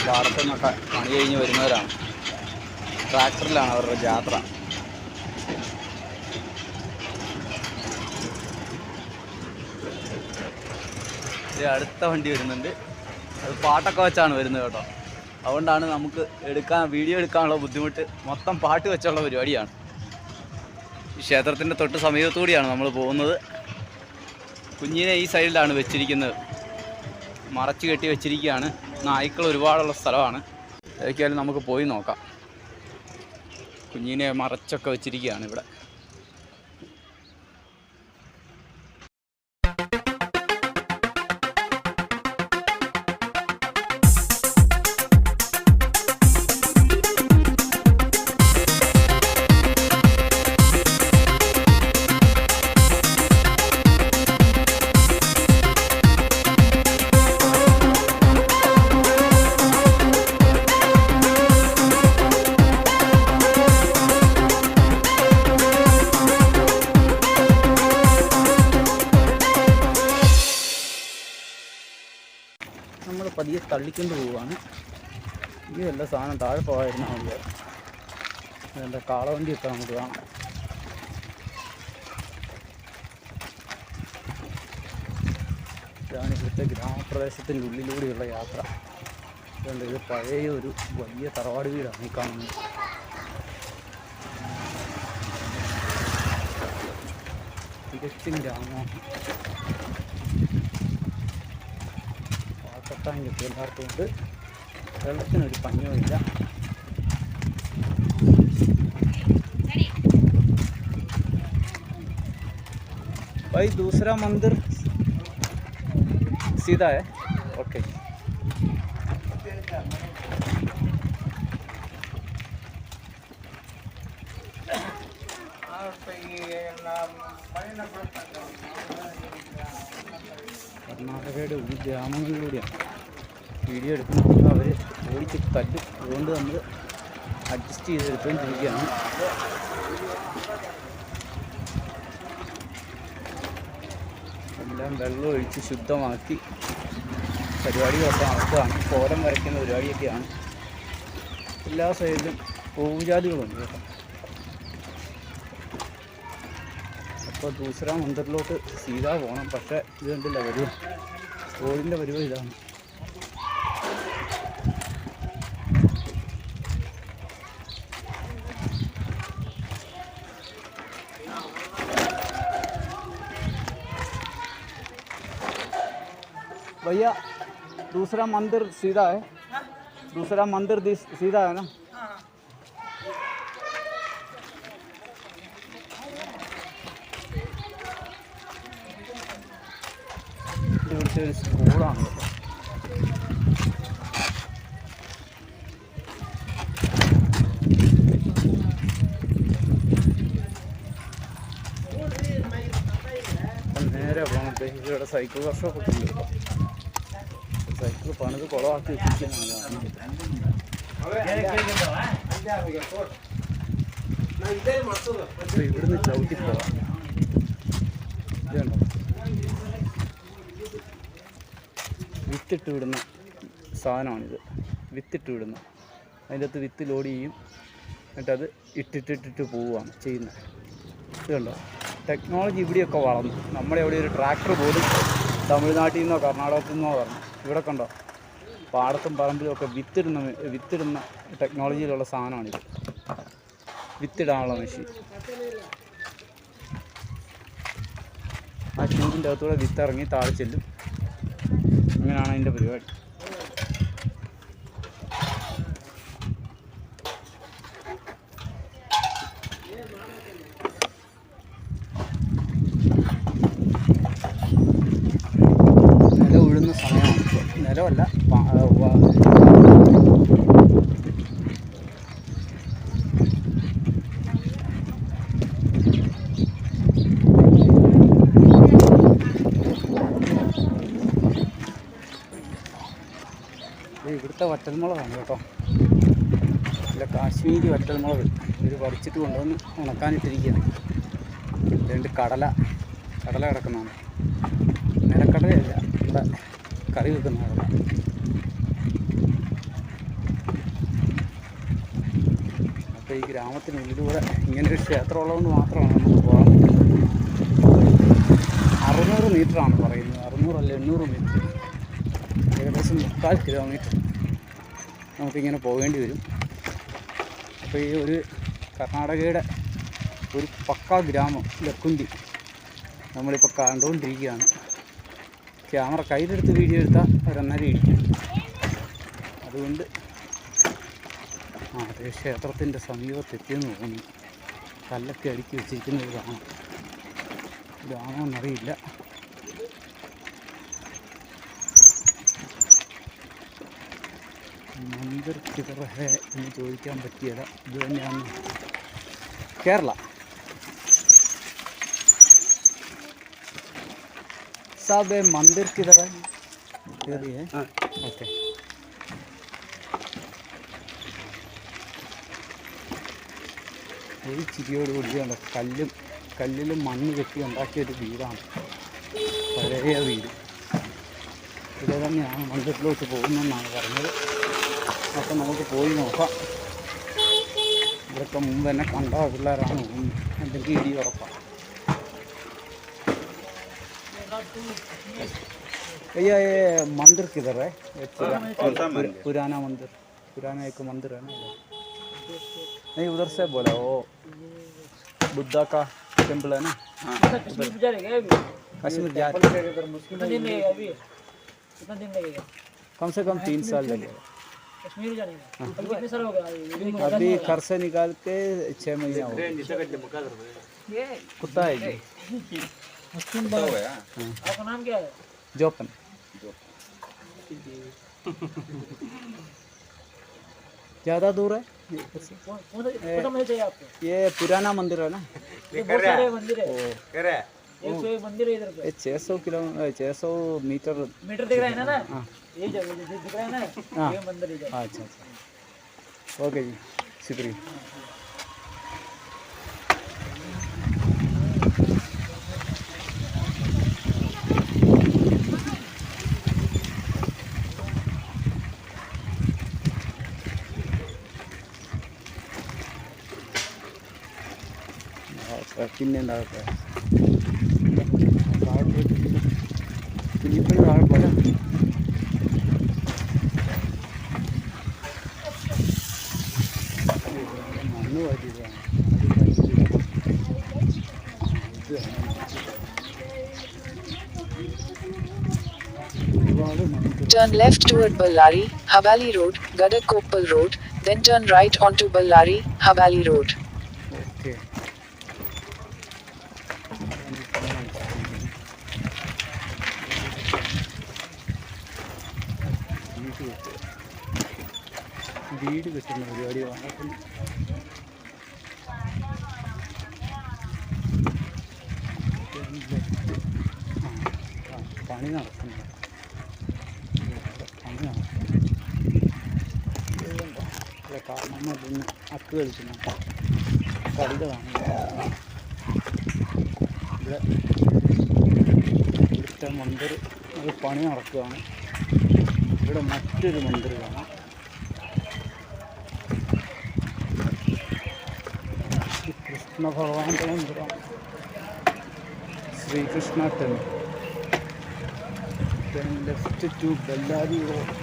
പാടത്തു നിന്നൊക്കെ പണി കഴിഞ്ഞ് വരുന്നവരാണ്. ട്രാക്ടറിലാണ് അവരുടെ യാത്ര. അടുത്ത വണ്ടി വരുന്നുണ്ട്. അത് പാട്ടൊക്കെ വെച്ചാണ് വരുന്നത് കേട്ടോ. അതുകൊണ്ടാണ് നമുക്ക് വീഡിയോ എടുക്കാനുള്ള ബുദ്ധിമുട്ട്. മൊത്തം പാട്ട് വെച്ചുള്ള പരിപാടിയാണ്. ഈ ക്ഷേത്രത്തിൻ്റെ തൊട്ട് സമീപത്തുകൂടിയാണ് നമ്മൾ പോകുന്നത്. കുഞ്ഞിനെ ഈ സൈഡിലാണ് വെച്ചിരിക്കുന്നത്, മറച്ച് കെട്ടി വെച്ചിരിക്കുകയാണ്. നായ്ക്കൾ ഒരുപാടുള്ള സ്ഥലമാണ്. ഏതൊക്കെയായാലും നമുക്ക് പോയി നോക്കാം. കുഞ്ഞിനെ മറച്ചൊക്കെ വെച്ചിരിക്കുകയാണ് ഇവിടെ. നമ്മൾ പതിയെ തള്ളിക്കൊണ്ട് പോവുകയാണ്. ഈ വല്ല സാധനം താഴെ പോകാതിരുന്നാൽ മതിയായിരുന്നു. അതിൻ്റെ കാളവണ്ടിയൊക്കെ നമുക്ക് കാണാം. ഇതാണ് ഇവിടുത്തെ ഗ്രാമപ്രദേശത്തിൻ്റെ ഉള്ളിലൂടെയുള്ള യാത്ര. അതുകൊണ്ട് ഇത് പഴയ ഒരു വലിയ തറവാട് വീടാണ് ഈ കാണുന്നത്. തികച്ചും ഗ്രാമമാണ്. വാട്ടർടാങ്കൊക്കെ എല്ലാവർക്കും ഉണ്ട്. വെള്ളത്തിനൊരു പഞ്ഞവുമില്ല. भाई दूसरा मंदिर सीधा है. ओके. കർണാടകയുടെ ഗ്രാമങ്ങളിലൂടെയാണ് വീഡിയോ എടുക്കുന്നത്. അവർ ഓടിച്ച് തല്ലും. അതുകൊണ്ട് നമ്മൾ അഡ്ജസ്റ്റ് ചെയ്തെടുത്തുകൊണ്ടിരിക്കുകയാണ്. എല്ലാം വെള്ളം ഒഴിച്ച് ശുദ്ധമാക്കി പരിപാടികളൊക്കെ നടത്തുകയാണ്. കോലം വരയ്ക്കുന്ന പരിപാടിയൊക്കെയാണ്. എല്ലാ സൈഡിലും പൂജാതികളുണ്ട് കേട്ടോ. അപ്പോൾ ദൂസറ മന്ദിറിലോട്ട് സീതാ പോകണം. പക്ഷേ ഇത് കണ്ടില്ല വരുമോ, റോഡിൻ്റെ വരുമോ ഇതാണ്. भैया दूसरा मंदिर सीधा है. दूसरा मंदिर सीधा है ना. ഇവിടുത്തെ ഒരു സ്കൂളാണ്. നേരെ പോകണം. ഇവിടെ സൈക്കിൾ വർക്ക്ഷോപ്പൊക്കെ ഉണ്ട്. സൈക്കിൾ പണിത് കുളമാക്കി വെച്ചിരിക്കുന്നതാണ്. ഇവിടുന്ന് ചവിട്ടി പോവാം. ഇതുണ്ടോ, വിത്തിട്ട് വിടുന്ന സാധനമാണിത്. വിത്തിട്ട് വിടുന്ന, അതിൻ്റെ അകത്ത് വിത്ത് ലോഡ് ചെയ്യും. എന്നിട്ടത് ഇട്ടിട്ടിട്ടിട്ട് പോവുകയാണ് ചെയ്യുന്നത്. ഇതുണ്ടോ, ടെക്നോളജി ഇവിടെയൊക്കെ വളർന്നു. നമ്മുടെ ഇവിടെ ഒരു ട്രാക്ടർ പോലും തമിഴ്നാട്ടിൽ നിന്നോ കർണാടകത്തിൽ നിന്നോ പറഞ്ഞു. ഇവിടെ കണ്ടോ, പാടത്തും പറമ്പിലും ഒക്കെ വിത്തിടുന്ന ടെക്നോളജിയിലുള്ള സാധനമാണിത്. വിത്തിടാനുള്ള മെഷീൻ. ആ ട്യൂബിൻ്റെ അകത്തൂടെ വിത്തിറങ്ങി താഴെ ചെല്ലും. അങ്ങനെയാണ് അതിൻ്റെ പരിപാടി. നിലം ഉഴുന്ന സമയമാണ് ഇപ്പോൾ. നിലമല്ല, ഇവിടുത്തെ വറ്റൽമുളകാണ് കേട്ടോ. ഇല്ല, കാശ്മീരി വറ്റൽമുളക് ഇവർ പറിച്ചിട്ട് കൊണ്ടുവന്ന് ഉണക്കാനിട്ടിരിക്കുകയാണ്. രണ്ട് കടല കിടക്കുന്നതാണ്. നിലക്കടലയല്ല, ഇവിടെ കറി വെക്കുന്ന കടല. ഈ ഗ്രാമത്തിനുള്ളിലൂടെ ഇങ്ങനൊരു ക്ഷേത്രം ഉള്ളതുകൊണ്ട് മാത്രമാണ് നമുക്ക് പോകാൻ പറ്റുന്നത്. 600 മീറ്ററാണ് പറയുന്നത്, 600 അല്ല 800 മീറ്റർ, ഏകദേശം 3/4 കിലോമീറ്റർ നമുക്കിങ്ങനെ പോകേണ്ടി വരും. അപ്പോൾ ഈ ഒരു കർണാടകയുടെ ഒരു പക്കാ ഗ്രാമം ലക്കുണ്ടി നമ്മളിപ്പോൾ കണ്ടുകൊണ്ടിരിക്കുകയാണ്. ക്യാമറ കയ്യിലെടുത്ത് വീഡിയോ എടുത്താൽ ഒരന്നര ഇടിക്കും. അതുകൊണ്ട് അതേ ക്ഷേത്രത്തിൻ്റെ സമീപത്തെത്തിയെന്ന് തോന്നുന്നു. കല്ലൊക്കെ അടുക്കി വെച്ചിരിക്കുന്നത് കാണാം. ഇതാണോ എന്നറിയില്ല. മന്ദിർ കിതർ ഹേ എന്ന് ചോദിക്കാൻ പറ്റിയല്ല. ഇത് തന്നെയാണ് കേരള. साहब मंदिर किधर है? इधर ही है. ओके. ഒരു ചിരിയോടുകൂടിയാണ് കല്ലിലും മണ്ണ് കെട്ടി ഉണ്ടാക്കിയൊരു വീടാണ്, പഴയ വീട്. ഇവിടെ തന്നെയാണ് മന്ദിരത്തിലോട്ട് പോകുന്നതെന്നാണ് പറഞ്ഞത്. അപ്പം നമുക്ക് പോയി നോക്കാം. ഇവിടെയൊക്കെ മുമ്പ് തന്നെ കണ്ട പിള്ളേരാണ് പോകുന്നത്, അല്ലെങ്കിൽ ഇടി ഉറപ്പാണ്. भैया ये मंदिर किधर है? पुराना मंदिर, पुराना एक मंदिर है ना, नहीं उधर से बोला वो बुद्धा का टेम्पल है ना. कश्मीर जा रहे हैं. कम से कम 3 साल लगेगा. कश्मीर जाने में कितने साल हो गया? अभी घर से निकाल के 6 महीने हो गए. कुत्ता है जी. आपका नाम क्या है? जोपन. ज़्यादा दूर है? ये पुराना मंदिर है ना. बहुत सारे मंदिर है. 101 मंदिर है इधर पे. 600 मीटर दिख रहा है ना. ये जो दिख रहा है ना, ये मंदिर इधर. अच्छा. ओके जी, शुक्रिया. പിന്നെ ഉണ്ടാകട്ടെ ഇനിയിപ്പോഴും താഴെപ്പോല മണ്ണ് വാറ്റിയതാണ്. Turn left toward Ballari, Habali Road, Gadak-Koppal Road, then turn right onto Ballari, Habali Road. Okay. വീട് കിട്ടുന്ന പരിപാടിയാണ്. പണി നടക്കുന്നു. കാരണം അതിന് അക്ക് കളിക്കുന്നു, കളിത കാണുന്നു. ഇവിടുത്തെ മന്ദിർ അത് പണി നടക്കുകയാണ്. ഇവിടെ മറ്റൊരു മന്ദിർ കാണാം. കൃഷ്ണ ഭഗവാന്റെ മന്ദിരമാണ്, Srikrishna temple. Left to Ballari road.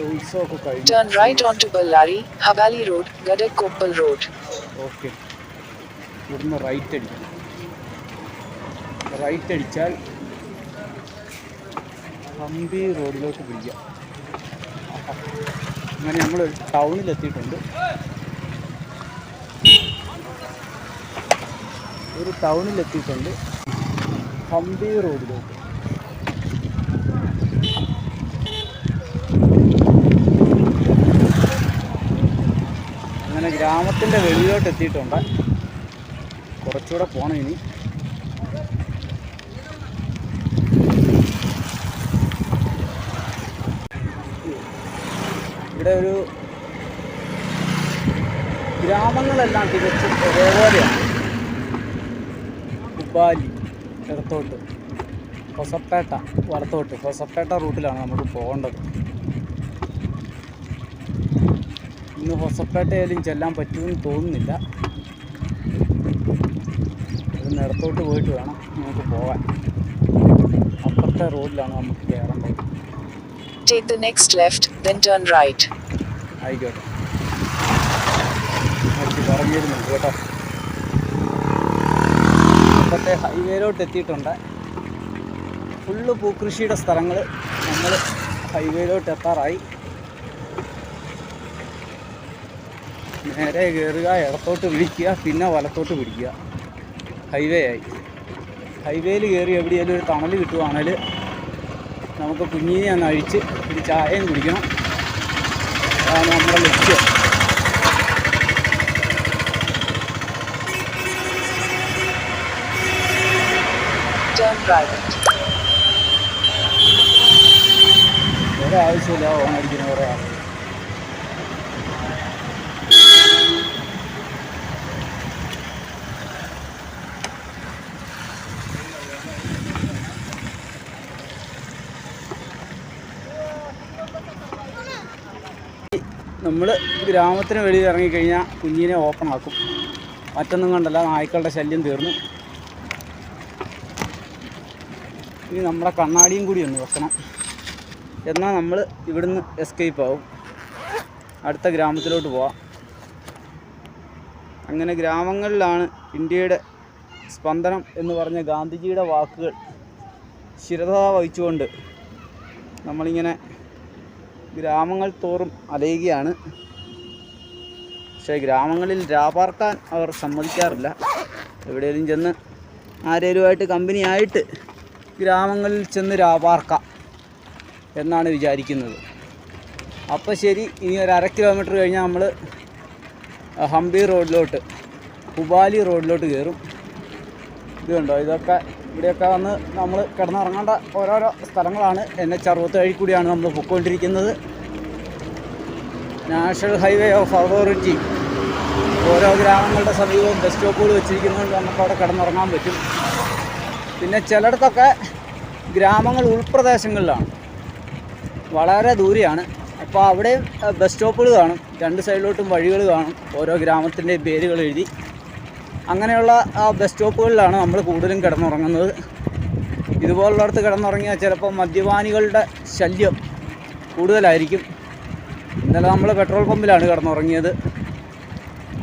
ഉത്സവമൊക്കെ കഴിഞ്ഞു. Turn right onto Ballari, Habali Road, Gadak-Koppal Road. Okay. ഇവിടുന്ന് റൈറ്റ് അടിക്കണം. റൈറ്റ് അടിച്ചാൽ ഹംപി റോഡിലോട്ട് പിടിക്കാം. അങ്ങനെ നമ്മൾ ടൗണിലെത്തിയിട്ടുണ്ട്. ഒരു ടൗണിലെത്തിയിട്ടുണ്ട്, ഹംപി റോഡിലോട്ട്. അങ്ങനെ ഗ്രാമത്തിൻ്റെ വെളിയിലോട്ട് എത്തിയിട്ടുണ്ട്. കുറച്ചുകൂടെ പോകണം ഇനി. ഇവിടെ ഒരു ഗ്രാമങ്ങളെല്ലാം തികച്ചും ഒരേപോലെയാണ്. ഉപ്പാലി ഇടത്തോട്ട്, ഹൊസപ്പേട്ട വലത്തോട്ട്. ഹൊസപ്പേട്ട റൂട്ടിലാണ് നമുക്ക് പോകേണ്ടത്. ഇന്ന് ഹൊസപ്പേട്ടയിലും ചെല്ലാൻ പറ്റുമെന്ന് തോന്നുന്നില്ല. ഇവിടുന്ന് ഇടത്തോട്ട് പോയിട്ട് വേണം നമുക്ക് പോകാൻ. അപ്പുറത്തെ റോഡിലാണ് നമുക്ക് കയറേണ്ടത്. Take the next left, then turn right. ആയിക്കോട്ടെ, പറഞ്ഞിരുന്നുണ്ട് കേട്ടോ. അപ്പുറത്തെ ഹൈവേയിലോട്ട് എത്തിയിട്ടുണ്ട്. ഫുള്ള് പൂക്കൃഷിയുടെ സ്ഥലങ്ങൾ. നമ്മൾ ഹൈവേയിലോട്ട് എത്താറായി. നേരെ കയറുക, ഇടത്തോട്ട് പിടിക്കുക, പിന്നെ വലത്തോട്ട് പിടിക്കുക. ഹൈവേ ആയി. ഹൈവേയിൽ കയറി എവിടെയെങ്കിലും ഒരു തണൽ കിട്ടുവാണെങ്കിൽ നമുക്ക് കുഞ്ഞിനെ ഒന്ന് അഴിച്ച് ഒരു ചായയും കുടിക്കണം. അതാണ് നമ്മുടെ ലക്ഷ്യം. ഒരാവശ്യമില്ല ഓണടിക്കുന്ന കുറേ ആൾ. നമ്മൾ ഗ്രാമത്തിന് വെളിയിൽ ഇറങ്ങിക്കഴിഞ്ഞാൽ കുഞ്ഞിനെ ഓപ്പൺ ആക്കും. മറ്റൊന്നും കണ്ടല്ല, നായ്ക്കളുടെ ശല്യം തീർന്നു. ഇനി നമ്മുടെ കണ്ണാടിയും കൂടി ഒന്ന് വെക്കണം. എന്നാൽ നമ്മൾ ഇവിടുന്ന് എസ്കേപ്പ് ആവും, അടുത്ത ഗ്രാമത്തിലോട്ട് പോവാം. അങ്ങനെ ഗ്രാമങ്ങളിലാണ് ഇന്ത്യയുടെ സ്പന്ദനം എന്ന് പറഞ്ഞ ഗാന്ധിജിയുടെ വാക്കുകൾ ശിരസ വഹിച്ചുകൊണ്ട് നമ്മളിങ്ങനെ ഗ്രാമങ്ങൾ തോറും അലയുകയാണ്. പക്ഷേ ഗ്രാമങ്ങളിൽ രാപാർക്കാൻ അവർ സമ്മതിക്കാറില്ല. എവിടെയെങ്കിലും ചെന്ന് ആരേലുമായിട്ട് കമ്പനിയായിട്ട് ഗ്രാമങ്ങളിൽ ചെന്ന് രാപാർക്കാം എന്നാണ് വിചാരിക്കുന്നത്. അപ്പോൾ ശരി, ഇനി ഒരു 1/2 കിലോമീറ്റർ കഴിഞ്ഞാൽ നമ്മൾ ഹംപി റോഡിലോട്ട്, ഹുബാലി റോഡിലോട്ട് കയറും. ഇത് കണ്ടോ, ഇതൊക്കെ ഇവിടെയൊക്കെ വന്ന് നമ്മൾ കിടന്നിറങ്ങേണ്ട ഓരോരോ സ്ഥലങ്ങളാണ്. NH-67 കൂടിയാണ് നമ്മൾ പൊയ്ക്കൊണ്ടിരിക്കുന്നത്. നാഷണൽ ഹൈവേ ഓഫ് അതോറിറ്റി ഓരോ ഗ്രാമങ്ങളുടെ സമീപം ബസ് സ്റ്റോപ്പുകൾ വെച്ചിരിക്കുന്നതുകൊണ്ട് നമുക്ക് അവിടെ കിടന്നിറങ്ങാൻ പറ്റും. പിന്നെ ചിലയിടത്തൊക്കെ ഗ്രാമങ്ങൾ ഉൾപ്രദേശങ്ങളിലാണ്, വളരെ ദൂരെയാണ്. അപ്പോൾ അവിടെയും ബസ് സ്റ്റോപ്പുകൾ കാണും, 2 സൈഡിലോട്ടും വഴികൾ കാണും, ഓരോ ഗ്രാമത്തിൻ്റെയും പേരുകൾ എഴുതി. അങ്ങനെയുള്ള ആ ബസ് സ്റ്റോപ്പുകളിലാണ് നമ്മൾ കൂടുതലും കിടന്നുറങ്ങുന്നത്. ഇതുപോലുള്ളിടത്ത് കിടന്നുറങ്ങിയാൽ ചിലപ്പോൾ മദ്യപാനികളുടെ ശല്യം കൂടുതലായിരിക്കും. ഇന്നലെ നമ്മൾ പെട്രോൾ പമ്പിലാണ് കിടന്നുറങ്ങിയത്.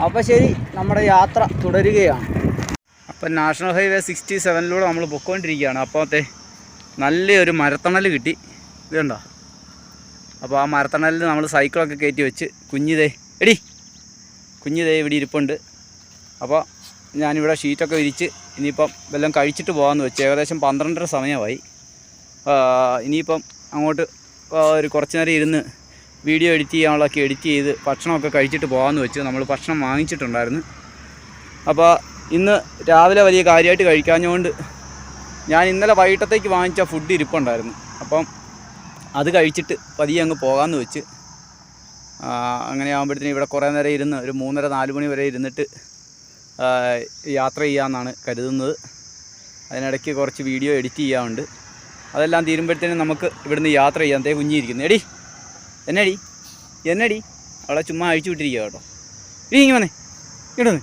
അപ്പോൾ ശരി, നമ്മുടെ യാത്ര തുടരുകയാണ്. അപ്പം നാഷണൽ ഹൈവേ 67 നമ്മൾ പൊയ്ക്കൊണ്ടിരിക്കുകയാണ്. അപ്പോഴത്തെ നല്ലൊരു മരത്തണൽ കിട്ടി. ഇത് കണ്ടോ? അപ്പോൾ ആ മരത്തണലിൽ നമ്മൾ സൈക്കിളൊക്കെ കയറ്റി വെച്ച് കുഞ്ഞിതേ ഇവിടെ ഇരിപ്പുണ്ട്. അപ്പോൾ ഞാനിവിടെ ഷീറ്റൊക്കെ വിരിച്ച് ഇനിയിപ്പം വല്ലതും കഴിച്ചിട്ട് പോകാമെന്ന് വെച്ച്. ഏകദേശം 12:30 സമയമായി. ഇനിയിപ്പം അങ്ങോട്ട് ഒരു കുറച്ച് നേരം ഇരുന്ന് വീഡിയോ എഡിറ്റ് ചെയ്യാനുള്ളതൊക്കെ എഡിറ്റ് ചെയ്ത് ഭക്ഷണമൊക്കെ കഴിച്ചിട്ട് പോകാമെന്ന് വെച്ച്. നമ്മൾ ഭക്ഷണം വാങ്ങിച്ചിട്ടുണ്ടായിരുന്നു. അപ്പോൾ ഇന്ന് രാവിലെ വലിയ കാര്യമായിട്ട് കഴിക്കാഞ്ഞുകൊണ്ട് ഞാൻ ഇന്നലെ വൈകിട്ടത്തേക്ക് വാങ്ങിച്ച ഫുഡ് ഇരിപ്പുണ്ടായിരുന്നു. അപ്പം അത് കഴിച്ചിട്ട് പതിയെ അങ്ങ് പോകാമെന്ന് വെച്ച്. അങ്ങനെ ആകുമ്പോഴത്തേനും ഇവിടെ കുറേ നേരം ഇരുന്ന് ഒരു 3:30-4 മണി വരെ ഇരുന്നിട്ട് യാത്ര ചെയ്യാമെന്നാണ് കരുതുന്നത്. അതിനിടയ്ക്ക് കുറച്ച് വീഡിയോ എഡിറ്റ് ചെയ്യാറുണ്ട്. അതെല്ലാം തീരുമ്പോഴത്തേനും നമുക്ക് ഇവിടുന്ന് യാത്ര ചെയ്യാം. തേ കുഞ്ഞിരിക്കുന്നു. എന്നടി അവളെ ചുമ്മാ അഴിച്ചു വിട്ടിരിക്കുക കേട്ടോ. ഇങ്ങ് വന്നേ, ഇങ്ങോട്ട്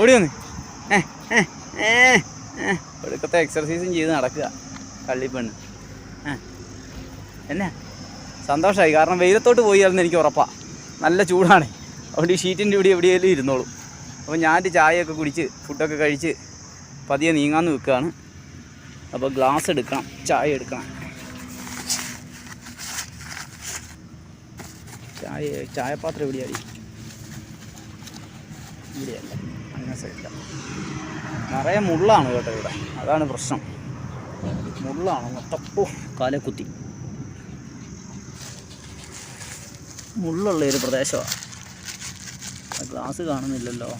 ഓടി വന്ന് ഒടുക്കത്തെ എക്സർസൈസും ചെയ്ത് നടക്കുക കള്ളിപ്പെണ്ണ്. എന്നാ സന്തോഷമായി, കാരണം വെയിലത്തോട്ട് പോയാലെന്ന് എനിക്ക് ഉറപ്പാണ്. നല്ല ചൂടാണ്, അതുകൊണ്ട് ഈ ഷീറ്റിൻ്റെ ഇവിടെ എവിടെയെങ്കിലും ഇരുന്നോളും. അപ്പോൾ ഞാൻ ചായയൊക്കെ കുടിച്ച് ഫുഡൊക്കെ കഴിച്ച് പതിയെ നീങ്ങാമെന്ന് വെക്കുകയാണ്. അപ്പോൾ ഗ്ലാസ് എടുക്കണം, ചായ എടുക്കണം. ചായപാത്രം എവിടെയാണ്? ഇവിടെയല്ല, അങ്ങനെ സൈഡില്ല. നിറയെ മുള്ളാണ് കേട്ടോ ഇവിടെ, അതാണ് പ്രശ്നം. മുള്ളാണ് മൊത്തം. കാലക്കുത്തി മുള്ളുള്ളൊരു പ്രദേശമാണ്. ഗ്ലാസ് കാണുന്നില്ലല്ലോ.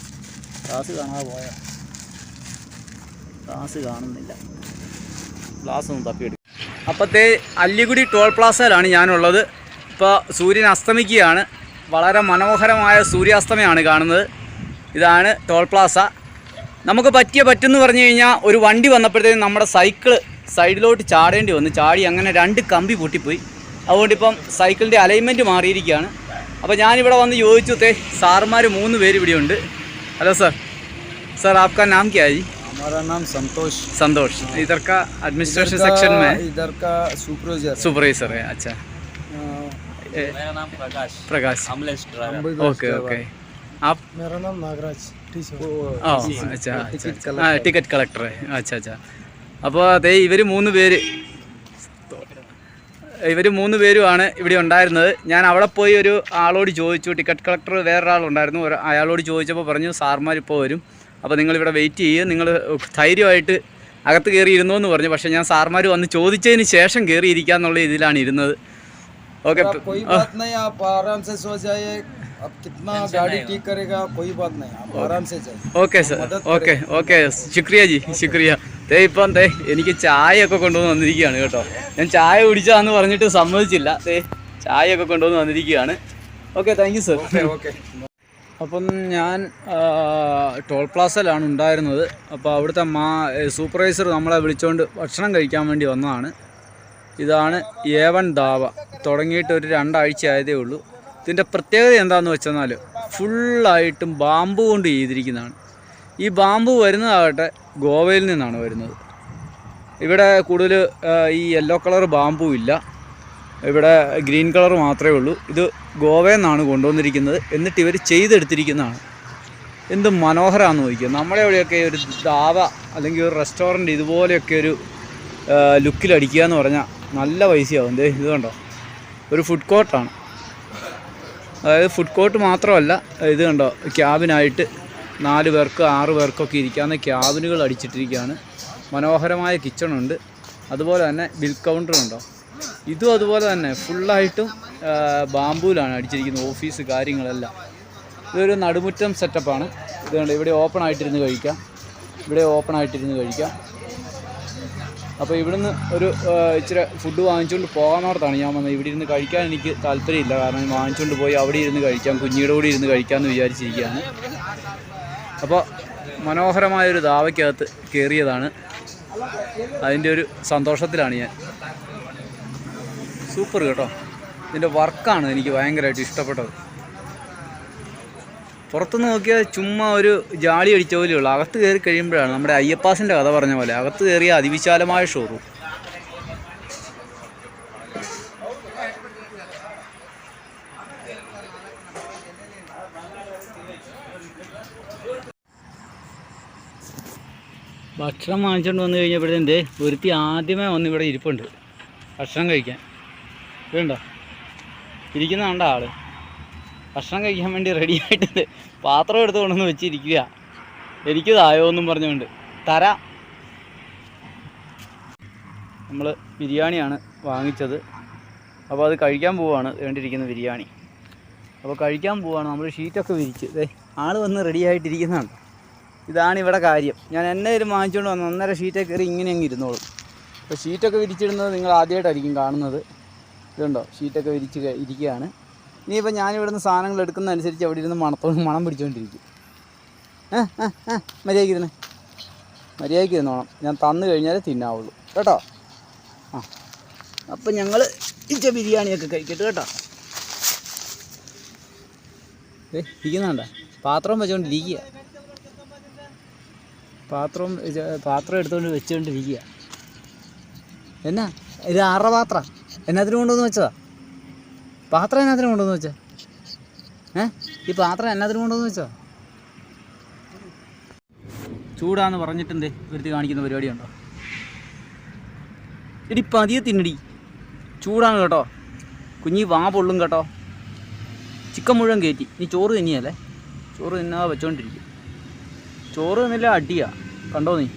ഗ്ലാസ് കാണാതെ പോയോ? ഗ്ലാസ് കാണുന്നില്ല. ഗ്ലാസ് ഒന്ന് തപ്പിയെടുക്കും. അപ്പോഴത്തെ അല്ലിഗുഡി ടോൾ പ്ലാസയിലാണ് ഞാനുള്ളത്. ഇപ്പോൾ സൂര്യൻ അസ്തമിക്കുകയാണ്. വളരെ മനോഹരമായ സൂര്യാസ്തമയമാണ് കാണുന്നത്. ഇതാണ് ടോൾ പ്ലാസ. നമുക്ക് പറ്റുമെന്ന് പറഞ്ഞു കഴിഞ്ഞാൽ ഒരു വണ്ടി വന്നപ്പോഴത്തേക്കും നമ്മുടെ സൈക്കിള് സൈഡിലോട്ട് ചാടേണ്ടി വന്നു. ചാടി അങ്ങനെ 2 കമ്പി പൊട്ടിപ്പോയി. അതുകൊണ്ടിപ്പം സൈക്കിളിൻ്റെ അലൈൻമെൻറ്റ് മാറിയിരിക്കുകയാണ്. അപ്പോൾ ഞാനിവിടെ വന്ന് ചോദിച്ചു സാറുമാർ 3 പേര് ഇവിടെ ഉണ്ട്. ഹലോ സർ, सर आपका नाम क्या है जी? हमारा नाम संतोष. संतोष. इधर का एडमिनिस्ट्रेशन सेक्शन में इधर का सुपरवाइजर है. अच्छा. मेरा नाम Prakash. Prakash. Ambulance driver. Okay okay. आप? मेरा नाम नागराज. अच्छा अच्छा. Ticket collector. अच्छा अच्छा. അപ്പോൾ അതേ ഇവർ 3 പേര് പേരുമാണ് ഇവിടെ ഉണ്ടായിരുന്നത്. ഞാൻ അവിടെ പോയി ഒരു ആളോട് ചോദിച്ചു, ടിക്കറ്റ് കളക്ടർ വേറൊരാളുണ്ടായിരുന്നു, അയാളോട് ചോദിച്ചപ്പോൾ പറഞ്ഞു സാർമാർ ഇപ്പോൾ വരും, അപ്പോൾ നിങ്ങളിവിടെ വെയിറ്റ് ചെയ്യുക, നിങ്ങൾ ധൈര്യമായിട്ട് അകത്ത് കയറിയിരുന്നോ എന്ന് പറഞ്ഞു. പക്ഷേ ഞാൻ സാർമാർ വന്ന് ചോദിച്ചതിന് ശേഷം കയറിയിരിക്കുക എന്നുള്ള ഇതിലാണ് ഇരുന്നത്. ഓക്കെ. अब कितना गाड़ी ठीक करेगा कोई बात नहीं, आप आराम से जाइए. Okay sir. Okay okay. ശുക്രിയ ജി, ശുക്രിയ. ഇപ്പം എനിക്ക് ചായയൊക്കെ കൊണ്ടുവന്ന് വന്നിരിക്കുകയാണ് കേട്ടോ. ഞാൻ ചായ കുടിച്ചാന്ന് പറഞ്ഞിട്ട് സമ്മതിച്ചില്ല. ചായയൊക്കെ കൊണ്ടുവന്ന് വന്നിരിക്കുകയാണ്. Okay, thank you sir. Okay. അപ്പം ഞാൻ ടോൾ പ്ലാസയിലാണ് ഉണ്ടായിരുന്നത്. അപ്പോൾ അവിടുത്തെ സൂപ്പർവൈസർ നമ്മളെ വിളിച്ചുകൊണ്ട് ഭക്ഷണം കഴിക്കാൻ വേണ്ടി വന്നതാണ്. ഇതാണ് A1 ധാബ. തുടങ്ങിയിട്ട് ഒരു 2 ആഴ്ച ആയതേ ഉള്ളൂ. ഇതിൻ്റെ പ്രത്യേകത എന്താണെന്ന് വെച്ചെന്നാൽ ഫുള്ളായിട്ടും ബാമ്പു കൊണ്ട് ചെയ്തിരിക്കുന്നതാണ്. ഈ ബാമ്പു വരുന്നതാകട്ടെ ഗോവയിൽ നിന്നാണ് വരുന്നത്. ഇവിടെ കൂടുതൽ ഈ യെല്ലോ കളർ ബാമ്പു ഇല്ല, ഇവിടെ ഗ്രീൻ കളർ മാത്രമേ ഉള്ളൂ. ഇത് ഗോവയിൽ നിന്നാണ് കൊണ്ടുവന്നിരിക്കുന്നത്. എന്നിട്ട് ഇവർ ചെയ്തെടുത്തിരിക്കുന്നതാണ്. എന്ത് മനോഹരമാണെന്ന് നോക്കിക്കുക. നമ്മുടെ ഇവിടെയൊക്കെ ഒരു ധാബ അല്ലെങ്കിൽ ഒരു റെസ്റ്റോറൻറ്റ് ഇതുപോലെയൊക്കെ ഒരു ലുക്കിലടിക്കുക എന്ന് പറഞ്ഞാൽ നല്ല പൈസയാവും. ഇത് കണ്ടോ, ഒരു ഫുഡ് കോർട്ടാണ്. അതായത് ഫുഡ് കോർട്ട് മാത്രമല്ല, ഇത് കണ്ടോ, ക്യാബിനായിട്ട് 4 പേർക്ക് 6 പേർക്കൊക്കെ ഇരിക്കാവുന്ന ക്യാബിനുകൾ അടിച്ചിട്ടിരിക്കുകയാണ്. മനോഹരമായ കിച്ചണുണ്ട്. അതുപോലെ തന്നെ ബിൽ കൗണ്ടറുണ്ടോ, ഇതും അതുപോലെ തന്നെ ഫുള്ളായിട്ടും ബാമ്പൂലാണ് അടിച്ചിരിക്കുന്നത്. ഓഫീസ് കാര്യങ്ങളെല്ലാം. ഇതൊരു നടുമുറ്റം സെറ്റപ്പാണ്. ഇതുകൊണ്ട് ഇവിടെ ഓപ്പൺ ആയിട്ടിരുന്ന് കഴിക്കാം, ഇവിടെ ഓപ്പൺ ആയിട്ടിരുന്ന് കഴിക്കാം. അപ്പോൾ ഇവിടുന്ന് ഒരു ഇച്ചിരി ഫുഡ് വാങ്ങിച്ചുകൊണ്ട് പോകാനോർത്താണ് ഞാൻ വന്നത്. ഇവിടെ ഇരുന്ന് കഴിക്കാൻ എനിക്ക് താല്പര്യമില്ല, കാരണം വാങ്ങിച്ചുകൊണ്ട് പോയി അവിടെ ഇരുന്ന് കഴിക്കാം, കുഞ്ഞിയുടെ കൂടി ഇരുന്ന് കഴിക്കാമെന്ന് വിചാരിച്ചിരിക്കുകയാണ്. അപ്പോൾ മനോഹരമായൊരു ധാവയ്ക്കകത്ത് കയറിയതാണ്. അതിൻ്റെ ഒരു സന്തോഷത്തിലാണ് ഞാൻ. സൂപ്പർ കേട്ടോ. ഇതിൻ്റെ വർക്കാണ് എനിക്ക് ഭയങ്കരമായിട്ട് ഇഷ്ടപ്പെട്ടത്. പുറത്തുനിന്ന് നോക്കിയാൽ ചുമ്മാ ഒരു ജാളി അടിച്ച പോലെയുള്ളൂ. അകത്ത് കയറി കഴിയുമ്പോഴാണ് നമ്മുടെ അയ്യപ്പാസിൻ്റെ കഥ പറഞ്ഞ പോലെ അകത്ത് കയറിയ അതിവിശാലമായ ഷോറൂം. ഭക്ഷണം വാങ്ങിച്ചുകൊണ്ട് വന്നു കഴിഞ്ഞപ്പോഴത്തേൻ്റെ ഒരുത്തി ആദ്യമേ വന്ന് ഇവിടെ ഇരിപ്പുണ്ട് ഭക്ഷണം കഴിക്കാൻ. ഇതുണ്ടോ ഇരിക്കുന്ന കണ്ട ആൾ ഭക്ഷണം കഴിക്കാൻ വേണ്ടി റെഡിയായിട്ട് പാത്രം എടുത്ത് കൊണ്ടുവന്ന് വെച്ചിരിക്കുക. എനിക്ക് തായോ എന്നും പറഞ്ഞുകൊണ്ട് തരാം. നമ്മൾ ബിരിയാണിയാണ് വാങ്ങിച്ചത്. അപ്പോൾ അത് കഴിക്കാൻ പോവുകയാണ്. വേണ്ടിയിരിക്കുന്ന ബിരിയാണി അപ്പോൾ കഴിക്കാൻ പോവുകയാണ്. നമ്മൾ ഷീറ്റൊക്കെ വിരിച്ച് ആൾ വന്ന് റെഡിയായിട്ടിരിക്കുന്നതാണ്. ഇതാണ് ഇവിടെ കാര്യം. ഞാൻ എന്നെ ഒരു വാങ്ങിച്ചുകൊണ്ട് വന്ന് 1.5 ഷീറ്റൊക്കെ കയറി ഇങ്ങനെ അങ്ങ് ഇരുന്നോളും. അപ്പോൾ ഷീറ്റൊക്കെ വിരിച്ചിടുന്നത് നിങ്ങൾ ആദ്യമായിട്ടായിരിക്കും കാണുന്നത്. ഇതുണ്ടോ, ഷീറ്റൊക്കെ വിരിച്ച് ഇരിക്കുകയാണ്. ഇനിയിപ്പോൾ ഞാനിവിടുന്ന് സാധനങ്ങൾ എടുക്കുന്നതനുസരിച്ച് അവിടെ ഇരുന്ന് മണം പിടിച്ചുകൊണ്ടിരിക്കും. മര്യാദയ്ക്ക് ഇരുന്നോണം. ഞാൻ തന്നു കഴിഞ്ഞാൽ തിന്നാവുള്ളൂ കേട്ടോ. അപ്പം ഞങ്ങൾ ബിരിയാണിയൊക്കെ കഴിക്കട്ടെ കേട്ടോ. ഇരിക്കുന്നുണ്ട പാത്രം വെച്ചുകൊണ്ടിരിക്കുക. പാത്രം എടുത്തുകൊണ്ട് വെച്ചുകൊണ്ടിരിക്കുക. എന്നാ ഇത് 6 പാത്രം എന്നതിന് കൊണ്ടുവന്ന് വെച്ചതാ. പാത്രം എന്നതിന് കൊണ്ടുവന്ന് വെച്ചാ? ഈ പാത്രം എന്നതിന് കൊണ്ടുവന്ന് വെച്ചോ? ചൂടാന്ന് പറഞ്ഞിട്ടെന്തേ ഒരുത്തി കാണിക്കുന്ന പരിപാടിയുണ്ടോ? ഇടി പതിയെ തിന്നടി, ചൂടാണ് കേട്ടോ. കുഞ്ഞി വാ പൊള്ളും കേട്ടോ. ചിക്കൻ മുഴുവൻ കയറ്റി. നീ ചോറ് തിന്നിയല്ലേ? ചോറ് തിന്നാതെ വെച്ചോണ്ടിരിക്കും. ചോറ് തിന്നില്ല അടിയാ, കണ്ടോ നീ?